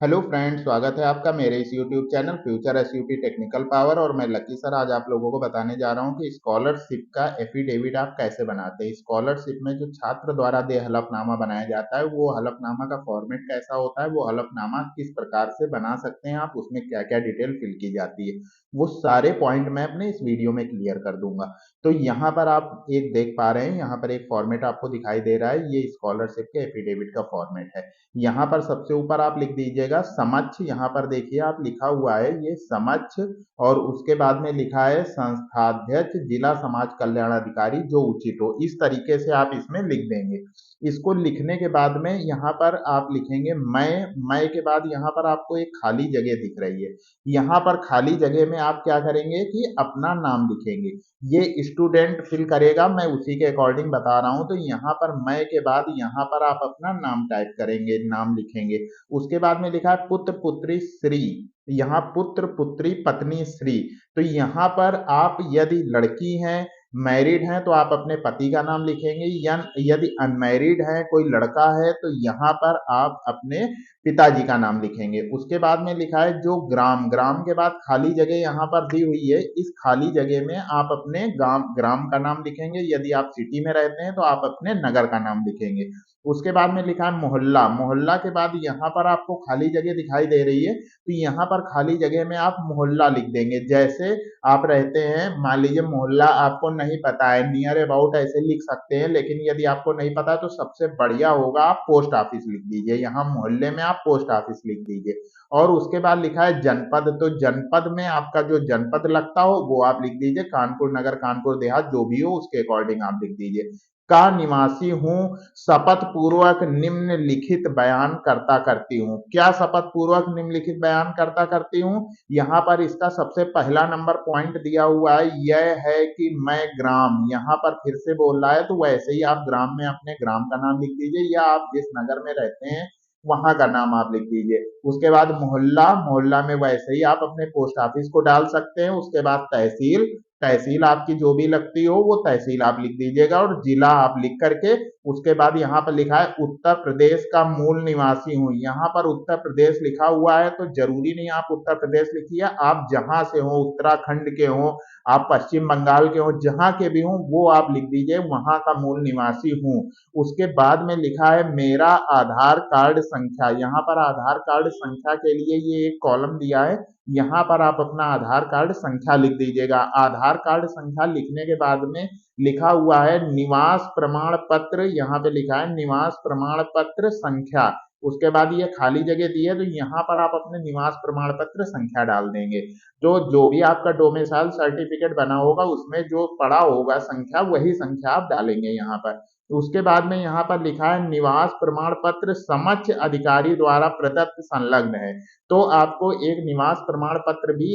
Hello friends, स्वागत है आपका मेरे इस YouTube channel future SUP technical power. और मैं लकी सर आज आप लोगों को बताने जा रहा हूं कि स्कॉलरशिप का एफिडेविट आप कैसे बनाते हैं। स्कॉलरशिप में जो छात्र द्वारा दे हलफनामा बनाया जाता है वो हलफनामा का फॉर्मेट कैसा होता है, वो हलफनामा किस प्रकार से बना सकते हैं आप, उसमें क्या क्या डिटेल फिल की जाती है, वो सारे पॉइंट मैं अपने इस वीडियो में क्लियर कर दूंगा। तो यहाँ पर आप एक देख पा रहे हैं, यहाँ पर एक फॉर्मेट आपको दिखाई दे रहा है, ये स्कॉलरशिप के एफिडेविट का फॉर्मेट है। यहाँ पर सबसे ऊपर आप लिख दीजिएगा समक्ष। यहाँ पर देखिए आप लिखा हुआ है ये समक्ष, और उसके बाद में लिखा है संस्थाध्यक्ष जिला समाज कल्याण अधिकारी जो उचित हो। इस तरीके से आप इसमें लिख देंगे। इसको लिखने के बाद में यहाँ पर आप लिखेंगे मैं के बाद यहाँ पर आपको एक खाली जगह दिख रही है। यहाँ पर खाली जगह में आप क्या करेंगे कि अपना नाम लिखेंगे। ये स्टूडेंट फिल करेगा, मैं उसी के अकॉर्डिंग बता रहा हूं। तो यहाँ पर मैं के बाद यहाँ पर आप अपना नाम टाइप करेंगे, नाम लिखेंगे। उसके बाद में लिखा है पुत्र पुत्री श्री, यहाँ पुत्र पुत्री पत्नी श्री। तो यहाँ पर आप यदि लड़की हैं, मैरिड हैं, तो आप अपने पति का नाम लिखेंगे। या यदि अनमैरिड है, कोई लड़का है, तो यहाँ पर आप अपने पिताजी का नाम लिखेंगे। उसके बाद में लिखा है जो ग्राम, ग्राम के बाद खाली जगह यहाँ पर दी हुई है, इस खाली जगह में आप अपने ग्राम का नाम लिखेंगे। यदि आप सिटी में रहते हैं तो आप अपने नगर का नाम लिखेंगे। उसके बाद में लिखा है मोहल्ला, मोहल्ला के बाद यहाँ पर आपको खाली जगह दिखाई दे रही है, तो यहाँ पर खाली जगह में आप मोहल्ला लिख देंगे। जैसे आप रहते हैं, मान लीजिए मोहल्ला आपको नहीं पता है, नियर अबाउट ऐसे लिख सकते हैं, लेकिन यदि आपको नहीं पता है तो सबसे बढ़िया होगा आप पोस्ट ऑफिस लिख दीजिए। यहाँ मोहल्ले में आप पोस्ट ऑफिस लिख दीजिए। और उसके बाद लिखा है जनपद, तो जनपद में आपका जो जनपद लगता हो वो आप लिख दीजिए। कानपुर नगर, कानपुर देहात, जो भी हो उसके अकॉर्डिंग आप लिख दीजिए। का निवासी हूं, शपथ पूर्वक निम्नलिखित बयान करता करती हूं। क्या शपथ पूर्वक निम्नलिखित बयान करता करती हूं? यहाँ पर इसका सबसे पहला नंबर पॉइंट दिया हुआ है, यह है कि मैं ग्राम, यहाँ पर फिर से बोल रहा है, तो वैसे ही आप ग्राम में अपने ग्राम का नाम लिख दीजिए, या आप जिस नगर में रहते हैं वहां का नाम आप लिख दीजिए। उसके बाद मोहल्ला, मोहल्ला में वैसे ही आप अपने पोस्ट ऑफिस को डाल सकते हैं। उसके बाद तहसील, तहसील आपकी जो भी लगती हो वो तहसील आप लिख दीजिएगा, और जिला आप लिख करके उसके बाद यहाँ पर लिखा है उत्तर प्रदेश का मूल निवासी हूं। यहाँ पर उत्तर प्रदेश लिखा हुआ है, तो जरूरी नहीं आप उत्तर प्रदेश लिखिए, आप जहां से हो, उत्तराखंड के हो, आप पश्चिम बंगाल के हो, जहां के भी हो वो आप लिख दीजिए, वहां का मूल निवासी हूं। उसके बाद में लिखा है मेरा आधार कार्ड संख्या। यहाँ पर आधार कार्ड संख्या के लिए ये एक कॉलम दिया है, यहाँ पर आप अपना आधार कार्ड संख्या लिख दीजिएगा। आधार कार्ड संख्या लिखने के बाद में लिखा हुआ है निवास प्रमाण पत्र, यहाँ पे लिखा है निवास प्रमाण पत्र संख्या। उसके बाद ये खाली जगह दी है, तो यहाँ पर आप अपने निवास प्रमाण पत्र संख्या डाल देंगे। तो जो भी आपका डोमिसाइल सर्टिफिकेट बना होगा उसमें जो पड़ा होगा संख्या, वही संख्या आप डालेंगे यहाँ पर। उसके बाद में यहाँ पर लिखा है निवास प्रमाण पत्र समक्ष अधिकारी द्वारा प्रदत्त संलग्न है। तो आपको एक निवास प्रमाण पत्र भी,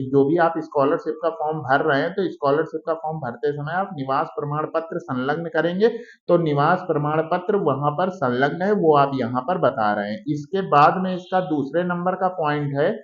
जो भी आप स्कॉलरशिप का फॉर्म भर रहे हैं, तो स्कॉलरशिप का फॉर्म भरते समय आप निवास प्रमाण पत्र संलग्न करेंगे। तो निवास प्रमाण पत्र वहां पर संलग्न है, वो आप यहाँ पर बता रहे हैं। इसके बाद में इसका दूसरे नंबर का पॉइंट है,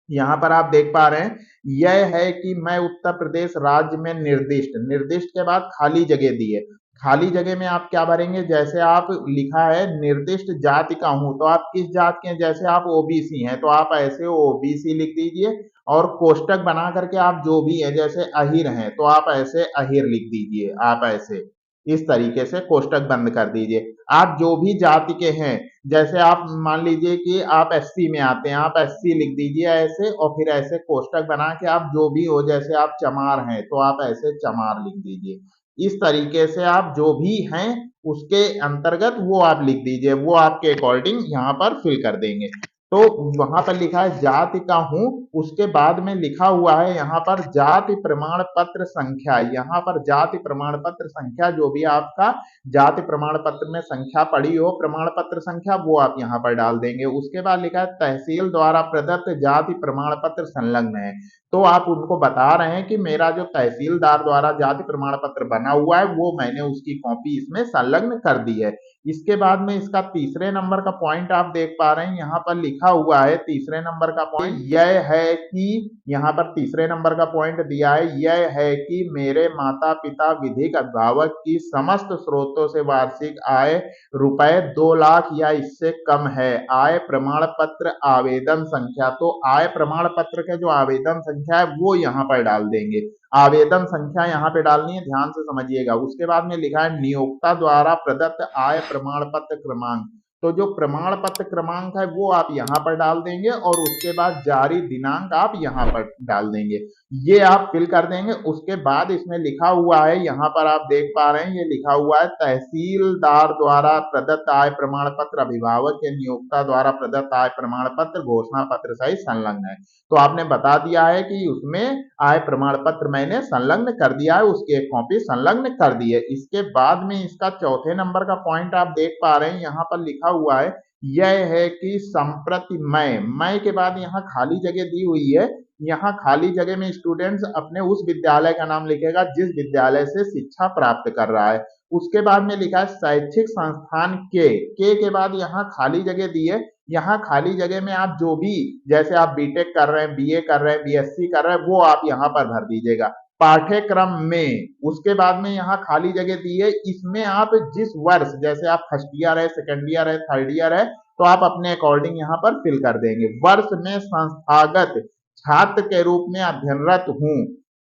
यहाँ पर आप देख पा रहे हैं, यह है कि मैं उत्तर प्रदेश राज्य में निर्दिष्ट, निर्दिष्ट के बाद खाली जगह दी है। खाली जगह में आप क्या भरेंगे, जैसे आप लिखा है निर्दिष्ट जाति का हूं, तो आप किस जात के हैं, जैसे आप ओबीसी हैं तो आप ऐसे ओबीसी लिख दीजिए। और कोष्टक बना करके आप जो भी है, जैसे अहिर हैं तो आप ऐसे अहिर लिख दीजिए, आप ऐसे इस तरीके से कोष्टक बंद कर दीजिए। आप जो भी जाति के हैं, जैसे आप मान लीजिए कि आप एससी में आते हैं, आप एससी लिख दीजिए ऐसे, और फिर ऐसे कोष्टक बना के आप जो भी हो, जैसे आप चमार हैं तो आप ऐसे चमार लिख दीजिए। इस तरीके से आप जो भी हैं उसके अंतर्गत वो आप लिख दीजिए, वो आपके अकॉर्डिंग यहाँ पर फिल कर देंगे। तो वहां पर लिखा है जाति का हूं, उसके बाद में लिखा हुआ है यहाँ पर जाति प्रमाण पत्र संख्या। यहाँ पर जाति प्रमाण पत्र संख्या, जो भी आपका जाति प्रमाण पत्र में संख्या पड़ी हो, प्रमाण पत्र संख्या, वो आप यहाँ पर डाल देंगे। उसके बाद लिखा है तहसील द्वारा प्रदत्त जाति प्रमाण पत्र संलग्न है। तो आप उनको बता रहे हैं कि मेरा जो तहसीलदार द्वारा जाति प्रमाण पत्र बना हुआ है वो मैंने उसकी कॉपी इसमें संलग्न कर दी है। इसके बाद में इसका तीसरे नंबर का पॉइंट आप देख पा रहे हैं, यहाँ पर लिखा हुआ है तीसरे नंबर का पॉइंट यह है कि यहाँ पर तीसरे नंबर का पॉइंट दिया है, यह है कि मेरे माता पिता विधिक अभिभावक की समस्त स्रोतों से वार्षिक आय रुपए 2 लाख या इससे कम है। आय प्रमाण पत्र आवेदन संख्या, तो आय प्रमाण पत्र के जो आवेदन संख्या है वो यहाँ पर डाल देंगे। आवेदन संख्या यहाँ पे डालनी है, ध्यान से समझिएगा। उसके बाद में लिखा है नियोक्ता द्वारा प्रदत्त आय प्रमाण पत्र क्रमांक, तो जो प्रमाण पत्र क्रमांक है वो आप यहाँ पर डाल देंगे और उसके बाद जारी दिनांक आप यहाँ पर डाल देंगे। ये आप फिल कर देंगे। उसके बाद इसमें लिखा हुआ है, यहाँ पर आप देख पा रहे हैं, ये लिखा हुआ है तहसीलदार द्वारा प्रदत्त आय प्रमाण पत्र अभिभावक के नियोक्ता द्वारा प्रदत्त आय प्रमाण पत्र घोषणा पत्र सहित संलग्न है। तो आपने बता दिया है कि उसमें आय प्रमाण पत्र मैंने संलग्न कर दिया है, उसकी एक कॉपी संलग्न कर दी है। इसके बाद में इसका चौथे नंबर का पॉइंट आप देख पा रहे हैं, यहाँ पर लिखा हुआ है यह है कि संप्रति मैं के बाद यहाँ खाली जगह दी हुई है। यहाँ खाली जगह में स्टूडेंट्स अपने उस विद्यालय का नाम लिखेगा जिस विद्यालय से शिक्षा प्राप्त कर रहा है। उसके बाद में लिखा है शैक्षिक संस्थान के बाद यहाँ खाली जगह दी है। यहाँ खाली जगह में आप जो भी, जैसे आप बीटेक कर रहे हैं, बीए कर रहे हैं, बीएससी कर रहे हैं, वो आप यहाँ पर भर दीजिएगा पाठ्यक्रम में। उसके बाद में यहाँ खाली जगह दी है, इसमें आप जिस वर्ष, जैसे आप फर्स्ट ईयर है, सेकेंड ईयर है, थर्ड ईयर है, तो आप अपने अकॉर्डिंग यहाँ पर फिल कर देंगे। वर्ष में संस्थागत छात्र के रूप में अध्ययनरत हूँ।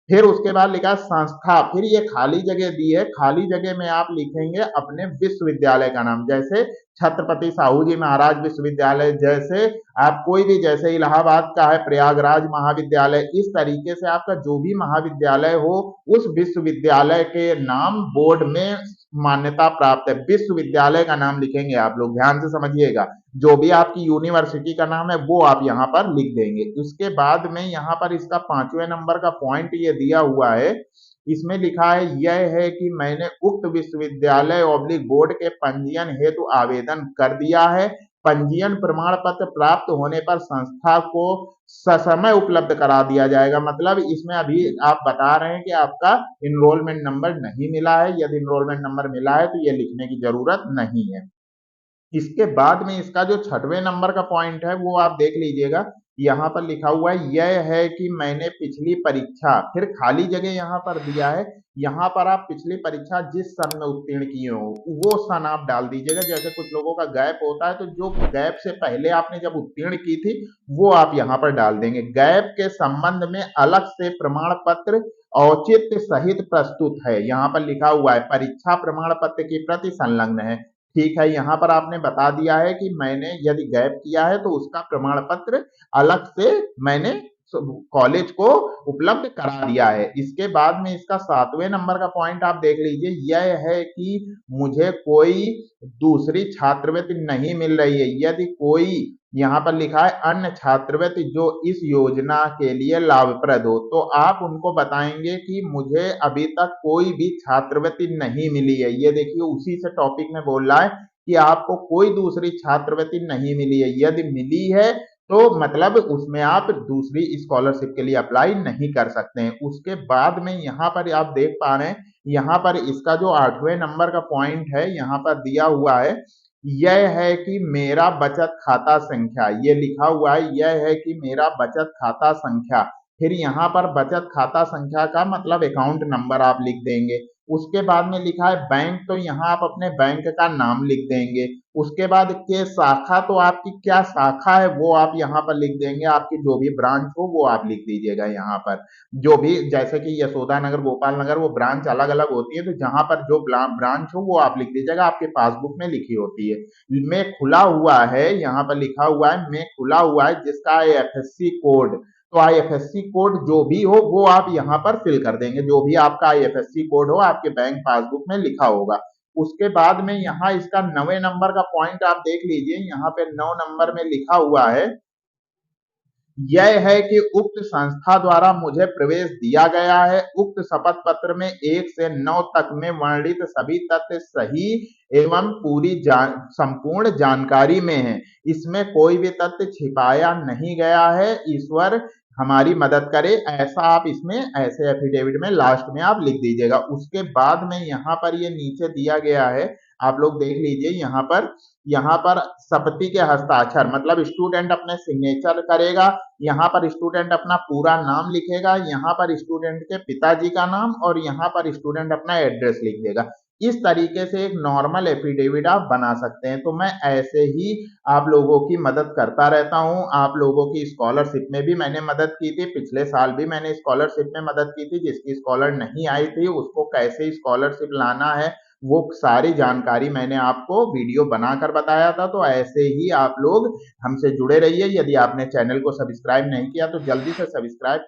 फिर उसके बाद लिखा संस्था, फिर ये खाली जगह दी है, खाली जगह में आप लिखेंगे अपने विश्वविद्यालय का नाम, जैसे छत्रपति साहू जी महाराज विश्वविद्यालय, जैसे आप कोई भी, जैसे इलाहाबाद का है प्रयागराज महाविद्यालय, इस तरीके से आपका जो भी महाविद्यालय हो उस विश्वविद्यालय के नाम बोर्ड में मान्यता प्राप्त है, विश्वविद्यालय का नाम लिखेंगे आप लोग, ध्यान से समझिएगा। जो भी आपकी यूनिवर्सिटी का नाम है वो आप यहाँ पर लिख देंगे। उसके बाद में यहाँ पर इसका 5वें नंबर का पॉइंट ये दिया हुआ है, इसमें लिखा है यह है कि मैंने उक्त विश्वविद्यालय ऑब्लिक बोर्ड के पंजीयन हेतु आवेदन कर दिया है। पंजीयन प्रमाण पत्र प्राप्त होने पर संस्था को ससमय उपलब्ध करा दिया जाएगा। मतलब इसमें अभी आप बता रहे हैं कि आपका इनरोलमेंट नंबर नहीं मिला है। यदि इनरोलमेंट नंबर मिला है तो ये लिखने की जरूरत नहीं है। इसके बाद में इसका जो 6वें नंबर का पॉइंट है वो आप देख लीजिएगा, यहाँ पर लिखा हुआ है यह है कि मैंने पिछली परीक्षा, फिर खाली जगह यहाँ पर दिया है, यहाँ पर आप पिछली परीक्षा जिस सन में उत्तीर्ण किए हो वो सन आप डाल दीजिएगा। जैसे कुछ लोगों का गैप होता है तो जो गैप से पहले आपने जब उत्तीर्ण की थी वो आप यहाँ पर डाल देंगे। गैप के संबंध में अलग से प्रमाण पत्र औचित्य सहित प्रस्तुत है, यहाँ पर लिखा हुआ है परीक्षा प्रमाण पत्र की प्रति संलग्न है। ठीक है, यहाँ पर आपने बता दिया है कि मैंने यदि गैप किया है तो उसका प्रमाण पत्र अलग से मैंने कॉलेज को उपलब्ध करा दिया है। इसके बाद में इसका 7वें नंबर का पॉइंट आप देख लीजिए, यह है कि मुझे कोई दूसरी छात्रवृत्ति नहीं मिल रही है। यदि कोई, यहाँ पर लिखा है अन्य छात्रवृत्ति जो इस योजना के लिए लाभप्रद हो, तो आप उनको बताएंगे कि मुझे अभी तक कोई भी छात्रवृत्ति नहीं मिली है। ये देखिए उसी से टॉपिक में बोल रहा है कि आपको कोई दूसरी छात्रवृत्ति नहीं मिली है। यदि मिली है तो मतलब उसमें आप दूसरी स्कॉलरशिप के लिए अप्लाई नहीं कर सकते हैं। उसके बाद में यहाँ पर आप देख पा रहे हैं, यहाँ पर इसका जो 8वें नंबर का पॉइंट है यहाँ पर दिया हुआ है, यह है कि मेरा बचत खाता संख्या, ये लिखा हुआ है यह है कि मेरा बचत खाता संख्या। फिर यहाँ पर बचत खाता संख्या का मतलब अकाउंट नंबर आप लिख देंगे। उसके बाद में लिखा है बैंक, तो यहाँ आप अपने बैंक का नाम लिख देंगे। उसके बाद के शाखा, तो आपकी क्या शाखा है वो आप यहाँ पर लिख देंगे। आपकी जो भी ब्रांच हो वो आप लिख दीजिएगा यहाँ पर। जो भी, जैसे कि यशोदा नगर, गोपाल नगर, वो ब्रांच अलग अलग होती है, तो जहां पर जो ब्रांच हो वो आप लिख दीजिएगा, आपके पासबुक में लिखी होती है। में खुला हुआ है, यहाँ पर लिखा हुआ है में खुला हुआ है जिसका आईएफएससी कोड, तो आईएफएससी कोड जो भी हो वो आप यहाँ पर फिल कर देंगे। जो भी आपका आईएफएससी कोड हो आपके बैंक पासबुक में लिखा होगा। उसके बाद में यहाँ इसका 9वें नंबर का पॉइंट आप देख लीजिए, यहाँ पे 9 नंबर में लिखा हुआ है यह है कि उक्त संस्था द्वारा मुझे प्रवेश दिया गया है। उक्त शपथ पत्र में 1 से 9 तक में वर्णित सभी तथ्य सही एवं पूरी संपूर्ण जानकारी में है। इसमें कोई भी तथ्य छिपाया नहीं गया है। ईश्वर हमारी मदद करे, ऐसा आप इसमें ऐसे एफिडेविट में लास्ट में आप लिख दीजिएगा। उसके बाद में यहाँ पर ये नीचे दिया गया है, आप लोग देख लीजिए यहाँ पर सपति के हस्ताक्षर मतलब स्टूडेंट अपने सिग्नेचर करेगा, यहाँ पर स्टूडेंट अपना पूरा नाम लिखेगा, यहाँ पर स्टूडेंट के पिताजी का नाम और यहाँ पर स्टूडेंट अपना एड्रेस लिख देगा। इस तरीके से एक नॉर्मल एफिडेविट आप बना सकते हैं। तो मैं ऐसे ही आप लोगों की मदद करता रहता हूँ। आप लोगों की स्कॉलरशिप में भी मैंने मदद की थी, पिछले साल भी मैंने स्कॉलरशिप में मदद की थी। जिसकी स्कॉलर नहीं आई थी उसको कैसे स्कॉलरशिप लाना है वो सारी जानकारी मैंने आपको वीडियो बनाकर बताया था। तो ऐसे ही आप लोग हमसे जुड़े रहिए। यदि आपने चैनल को सब्सक्राइब नहीं किया तो जल्दी से सब्सक्राइब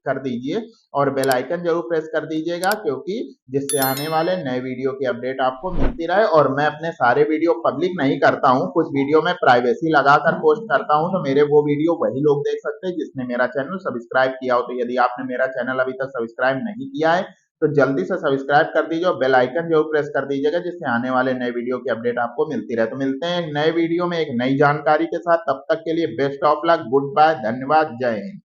कर दीजिए और बेल आइकन जरूर प्रेस कर दीजिएगा, क्योंकि जिससे आने वाले नए वीडियो की अपडेट आपको मिलती रहे। और मैं अपने सारे वीडियो पब्लिक नहीं करता हूँ, कुछ वीडियो में प्राइवेसी लगाकर पोस्ट करता हूँ, तो मेरे वो वीडियो वही लोग देख सकते हैं जिसने मेरा चैनल सब्सक्राइब किया हो। तो यदि आपने मेरा चैनल अभी तक सब्सक्राइब नहीं किया है तो जल्दी से सब्सक्राइब कर दीजिए और बेल आइकन जरूर प्रेस कर दीजिएगा, जिससे आने वाले नए वीडियो की अपडेट आपको मिलती रहे। तो मिलते हैं एक नए वीडियो में एक नई जानकारी के साथ, तब तक के लिए best of luck, goodbye, धन्यवाद, जय हिंद।